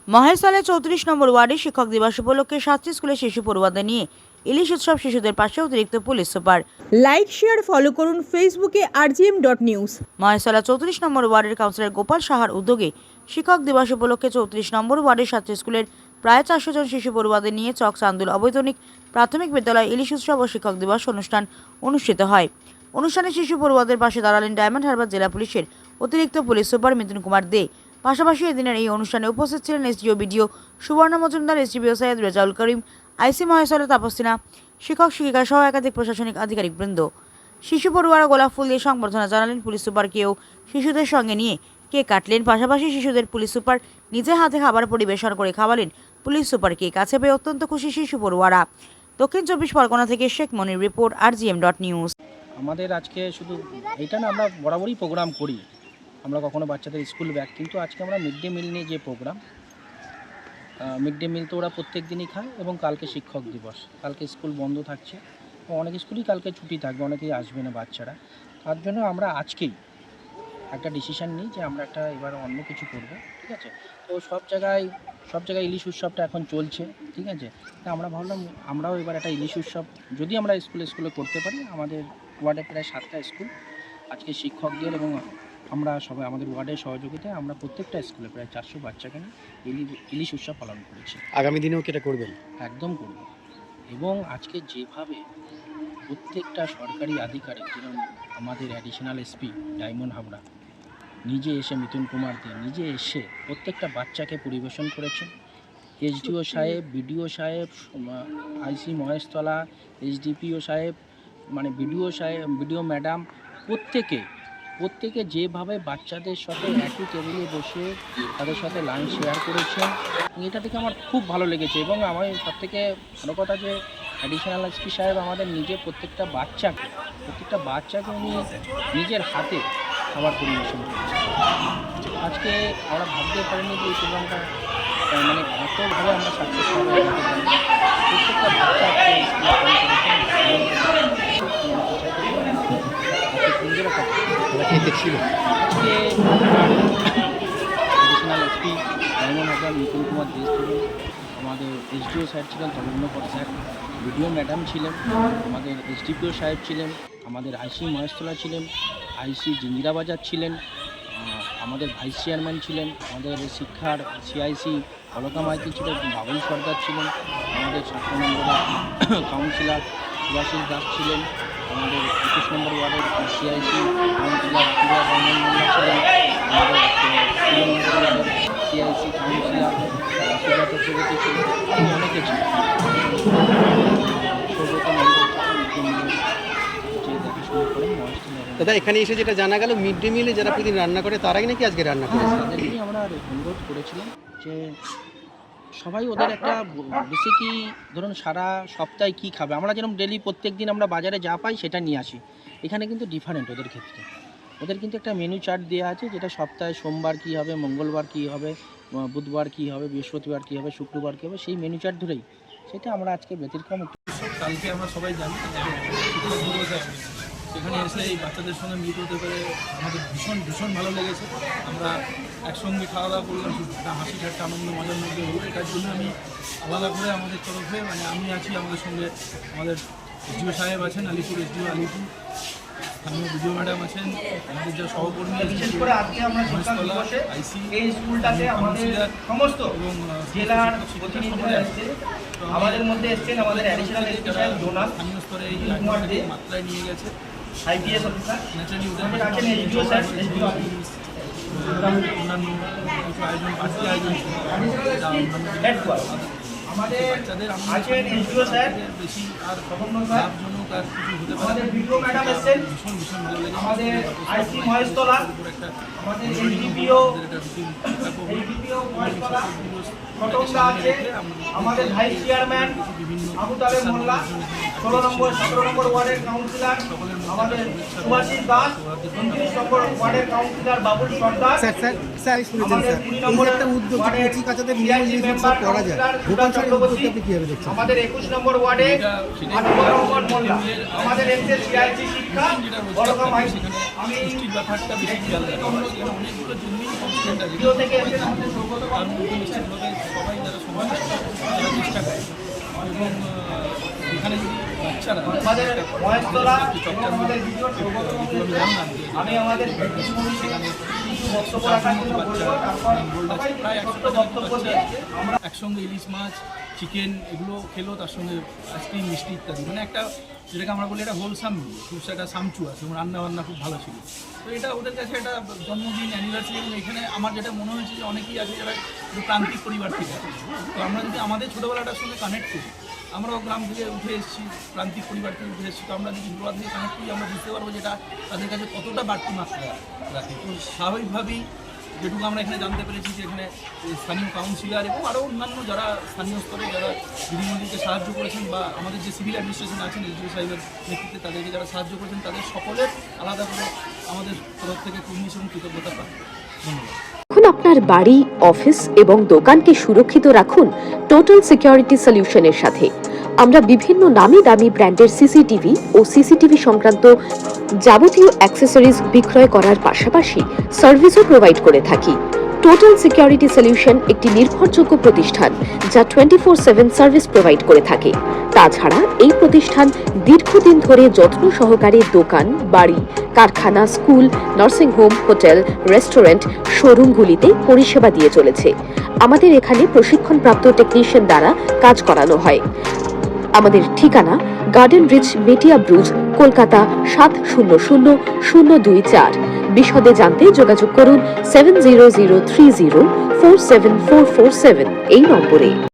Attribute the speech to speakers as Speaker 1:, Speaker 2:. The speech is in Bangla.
Speaker 1: মহেশতলা 34 নম্বর ওয়ার্ডে শিক্ষক দিবস উপলক্ষে 7টি স্কুলের শিশু পড়ুয়াদের নিয়ে ইলিশ উৎসব। শিশুদের পাশে অতিরিক্ত police super.
Speaker 2: Like share follow করুন ফেসবুকে rgm.news।
Speaker 1: মহেশতলা 34 নম্বর ওয়ার্ডের কাউন্সিলর গোপাল সাহার উদ্যোগে শিক্ষক দিবস উপলক্ষে 34 নম্বর ওয়ার্ডের 7টি স্কুলের প্রায় 400 জন শিশু পড়ুয়াদের নিয়ে চক চান্দুল অবৈতনিক প্রাথমিক বিদ্যালয় ইলিশ উৎসব ও শিক্ষক দিবস অনুষ্ঠান অনুষ্ঠিত হয়। অনুষ্ঠানে শিশু পড়ুয়াদের পাশে দাঁড়ালেন ডায়মন্ড হারবার জেলা পুলিশের অতিরিক্ত পুলিশ সুপার মিথুন কুমার দে। পাশাপাশি এদিনের এই অনুষ্ঠানে উপস্থিত ছিলেন এসডিও বিডিও সুবর্ণ মজুমদার, এসডিপিও সৈয়দ রেজাউল করিম, আইসি মহেশতলা তাপসিনা, শিক্ষক শিক্ষিকা সহ একাধিক প্রশাসনিক আধিকারিক বৃন্দ। শিশু পড়ুয়ারা গোলাপ ফুল দিয়ে সংবর্ধনা জানালেন। পুলিশ সুপারকেও শিশুদের সঙ্গে নিয়ে কেক কাটলেন। পাশাপাশি শিশুদের পুলিশ সুপার নিজে হাতে খাবার পরিবেশন করে খাওয়ালেন। পুলিশ সুপারকে কাছে পেয়ে অত্যন্ত খুশি শিশু পড়ুয়ারা। দক্ষিণ 24 পরগনা থেকে শেখ মনির রিপোর্ট, rgm.news।
Speaker 3: আমাদের আজকে শুধু এইটা না, আমরা বরাবরই প্রোগ্রাম করি। আমরা কখনো বাচ্চাদের স্কুল ব্যাগ, কিন্তু আজকে আমরা মিড ডে মিল নিয়ে যে প্রোগ্রাম, মিড ডে মিল তো ওরা প্রত্যেক দিনই খায়। এবং কালকে শিক্ষক দিবস, কালকে স্কুল বন্ধ থাকছে, অনেক স্কুলই কালকে ছুটি থাকবে, অনেকেই আসবে না বাচ্চারা। তার জন্য আমরা আজকেই একটা ডিসিশান নিই যে আমরা একটা এবার অন্য কিছু করব, ঠিক আছে। তো সব জায়গায় ইলিশ উৎসবটা এখন চলছে, ঠিক আছে। তা আমরা ভাবলাম আমরাও এবার একটা ইলিশ উৎসব যদি আমরা স্কুলে করতে পারি। আমাদের ওয়ার্ডে প্রায় 7টা স্কুল, আজকে শিক্ষকদের এবং আমরা সবাই আমাদের ওয়ার্ডের সহযোগিতায় আমরা প্রত্যেকটা স্কুলে প্রায় 400 বাচ্চাকে নিয়ে ইলিশ উৎসব পালন করেছি।
Speaker 4: আগামী দিনেও কি এটা করবেন?
Speaker 3: একদম করব। এবং আজকে যেভাবে প্রত্যেকটা সরকারি আধিকারিক, যেমন আমাদের অ্যাডিশনাল এসপি ডায়মন্ড হাবড়া নিজে এসে, মিথুন কুমার দে নিজে এসে প্রত্যেকটা বাচ্চাকে পরিবেশন করেছেন। এসডিও সাহেব, বিডিও সাহেব, আইসি মহেশতলা, এসডিপিও সাহেব, মানে বিডিও সাহেব, বিডিও ম্যাডাম, প্রত্যেকে যেভাবে বাচ্চাদের সাথে একই টেবিলে বসে তাদের সাথে লাঞ্চ শেয়ার করেছেন, এটা থেকে আমার খুব ভালো লেগেছে। এবং আমার সবথেকে ভালো কথা যে অ্যাডিশনাল এসপি সাহেব আমাদের নিজে প্রত্যেকটা বাচ্চাকে উনি নিজের হাতে খাবার পরিবেশন করেছেন। আজকে আমরা ভাবতে পারিনি যে এই প্রোগ্রামটা মানে এতভাবে আমরা সাকসেস হবে। প্রত্যেকটা বাচ্চা সুন্দর একটা
Speaker 4: ছিল।
Speaker 3: আজকে অ্যাডিশনাল এসপি ডায়মন্ড হারবার মিথুন কুমার দে ছিলেন, আমাদের এসডিও সাহেব ছিলেন তরুণকর স্যার, বিডিও ম্যাডাম ছিলেন, আমাদের এসডিপিও সাহেব ছিলেন, আমাদের আইসি মহেশতলা ছিলেন, আইসি জিঞ্জিরা বাজার ছিলেন, আমাদের ভাইস চেয়ারম্যান ছিলেন, আমাদের শিক্ষার সিআইসি অলকা মাইতি ছিলেন, বাবুল সর্দার ছিলেন, আমাদের 7 নম্বরের কাউন্সিলর সুভাষিস দাস ছিলেন, আমাদের 21 নম্বর ওয়ার্ডের সিআইসি কাউন্সিলর রঞ্জন মোল্লা ছিলেন, আমাদের 3 নম্বর ওয়ার্ডের সিআইসি কাউন্সিলর সুব্রত চক্রবর্তী ছিলেন, অনেকে ছিলেন। সৌগত মন্ডল যে দেখাশোনা করেন মহেশতলা।
Speaker 4: দাদা, এখানে এসে যেটা জানা গেল, মিড ডে মিলে যারা প্রতিদিন রান্না করে তারাই নাকি আজকে রান্না করেছে।
Speaker 3: তাদেরকেই আমরা অনুরোধ করেছিলাম যে সবাই ওদের একটা বেসিকই ধরুন সারা সপ্তাহে কী খাবে। আমরা যেরকম ডেলি প্রত্যেক দিন আমরা বাজারে যা পাই সেটা নিয়ে আসি, এখানে কিন্তু ডিফারেন্ট ওদের ক্ষেত্রে। ওদের কিন্তু একটা মেনু চার্ট দেওয়া আছে, যেটা সপ্তাহে সোমবার কী হবে, মঙ্গলবার কী হবে, বুধবার কী হবে, বৃহস্পতিবার কী হবে, শুক্রবার কী হবে, সেই মেনু চার্ট ধরেই সেটা আমরা আজকে ব্যতিক্রম।
Speaker 5: কালকে আমরা সবাই জানি শিক্ষক দিবস আছে, সেখানে এসে এই বাচ্চাদের সঙ্গে মিট হতে পেরে আমাদের ভীষণ ভালো লেগেছে। আমরা একসঙ্গে খাওয়া দাওয়া করলাম, একটা হাসি ঠাট্টা আনন্দ মজার মধ্যে হলো। এটার জন্য আমি আলাদা করে আমাদের তরফে মানে আমি আছি, আমাদের সঙ্গে আমাদের এসডিও সাহেব আছেন, আলিপুর এসডিও আলিপুর, স্থানীয় বিডিও ম্যাডাম আছেন, আমাদের যা সহকর্মী
Speaker 6: বিশেষ করে আজকে আমরা শিক্ষক দিবসে এই স্কুলটাতে আমাদের সমস্ত জেলার প্রতিনিধিরা এসেছে। আমাদের মধ্যে এসেছেন আমাদের অ্যাডিশনাল এসপি সাহেব ডোনাল,
Speaker 5: স্থানীয় স্তরে এই
Speaker 6: কুমার দে,
Speaker 5: মাত্রায় নিয়ে গেছে
Speaker 6: আইপিএস অফিসার,
Speaker 5: ন্যাচারালি
Speaker 6: আমাদের আছেন এসডিও স্যার, এসডিও
Speaker 5: অন্যান্য কিছু আয়োজন, বাড়তি আয়োজন
Speaker 6: হেডকোয়ার্টার আমাদের আছেন এসডিও স্যার,
Speaker 5: বেশি আর
Speaker 6: খবরদার স্যার,
Speaker 5: লাভজনক আর কিছু হতে পারে।
Speaker 6: আমাদের ভিডিও ম্যাডাম এসেছেন,
Speaker 5: ভীষণ ভালো লেগেছে।
Speaker 6: আমাদের আইসি মহেশতলা, আমাদের এসডিপিও ঘটকদা আছে, আমাদের ভাইস চেয়ারম্যান আবু তালেব মোল্লা, 16 নম্বর 17 নম্বর ওয়ার্ডের কাউন্সিলর আমাদের সুভাষিস দাস, 29 নম্বর ওয়ার্ডের কাউন্সিলর বাবুল সর্দার, আমাদের 20 নম্বর ওয়ার্ডের সিআইসি মেম্বার কাউন্সিলর সুধা চক্রবর্তী, আমাদের 21 নম্বর ওয়ার্ডে 18 নম্বর মোল্লা, আমাদের এসএস সিআইসি শিক্ষা অলকা মাইতি। আমি
Speaker 5: ব্যাপারটা বেশি খেয়াল রাখা, অনেকগুলো জন্যই কনস্ট্যান্ট আছে
Speaker 6: থেকে এসে আমাদের
Speaker 5: তার মধ্যে নিশ্চিতভাবে এবং এখানে যদি বাচ্চারা
Speaker 6: আমাদের মহেশতলা
Speaker 5: চর্চা
Speaker 6: এবং আমাদের ভিডিও
Speaker 5: আমি জানলাম যে
Speaker 6: আমি আমাদের
Speaker 5: সেখানে
Speaker 6: কিছু বক্তব্য রাখার জন্য বলবো, তারপর সবাই
Speaker 5: প্রায়
Speaker 6: ছোট্ট
Speaker 5: 100টা
Speaker 6: বক্তব্য
Speaker 5: বাচ্চা
Speaker 6: দিয়ে আমরা
Speaker 5: একসঙ্গে ইলিশ মাছ, চিকেন এগুলো খেলো, তার সঙ্গে আইসক্রিম, মিষ্টি ইত্যাদি, মানে একটা যেটাকে আমরা বলি এটা হোলসাম, খুব একটা সামচু আছে এবং রান্নাবান্না খুব ভালো ছিল। তো এটা ওদের কাছে একটা জন্মদিন, অ্যানিভার্সারি, এবং এখানে আমার যেটা মনে হয়েছে যে অনেকেই আছে যারা একটু প্রান্তিক পরিবার থেকে আছে। তো আমরা যদি আমাদের ছোটোবেলাটার সঙ্গে কানেক্ট করি, আমরাও গ্রাম থেকে উঠে এসেছি, প্রান্তিক পরিবার থেকে উঠে এসেছি, তো আমরা যদি ছোটোবেলা থেকে কানেক্ট করি আমরা বুঝতে পারবো যেটা তাদের কাছে কতটা বাড়তি মাত্রা রাখে। তো স্বাভাবিকভাবেই যেটুকু আমরা এখানে জানতে পেরেছি যে এখানে স্থানীয় কাউন্সিলর এবং আরও অন্যান্য যারা স্থানীয় স্তরে যারা দিদিমণিকে সাহায্য করেছেন, বা আমাদের যে সিভিল অ্যাডমিনিস্ট্রেশন আছেন এসডিও সাহেবের নেতৃত্বে তাদেরকে যারা সাহায্য করেছেন, তাদের সকলের আলাদা করে আমাদের তরফ থেকে কুর্নিশ এবং কৃতজ্ঞতা পাই। ধন্যবাদ।
Speaker 7: এখন আপনার বাড়ি, অফিস এবং দোকানকে সুরক্ষিত রাখুন টোটাল সিকিউরিটি সলিউশনের সাথে। আমরা বিভিন্ন নামি দামি ব্র্যান্ডের সিসিটিভি ও সিসিটিভি সংক্রান্ত যাবতীয় অ্যাক্সেসরিজ বিক্রয় করার পাশাপাশি সার্ভিসও প্রোভাইড করে থাকি। টোটাল সিকিউরিটি সলিউশন একটি নির্ভরযোগ্য প্রতিষ্ঠান যা 24/7 সার্ভিস প্রোভাইড করে থাকে। তাছাড়া এই প্রতিষ্ঠান দীর্ঘদিন ধরে যত্ন সহকারে দোকান, বাড়ি, কারখানা, school, nursing home, hotel, restaurant, শোরুমগুলিতে পরিষেবা দিয়ে চলেছে। আমাদের এখানে প্রশিক্ষণপ্রাপ্ত টেকনিশিয়ান দ্বারা কাজ করানো হয়। আমাদের ঠিকানা গার্ডেন রিচ, মেটিয়া ব্রুজ, কলকাতা 700024। বিশদে জানতে যোগাযোগ করুন 7003047447 এই নম্বরে।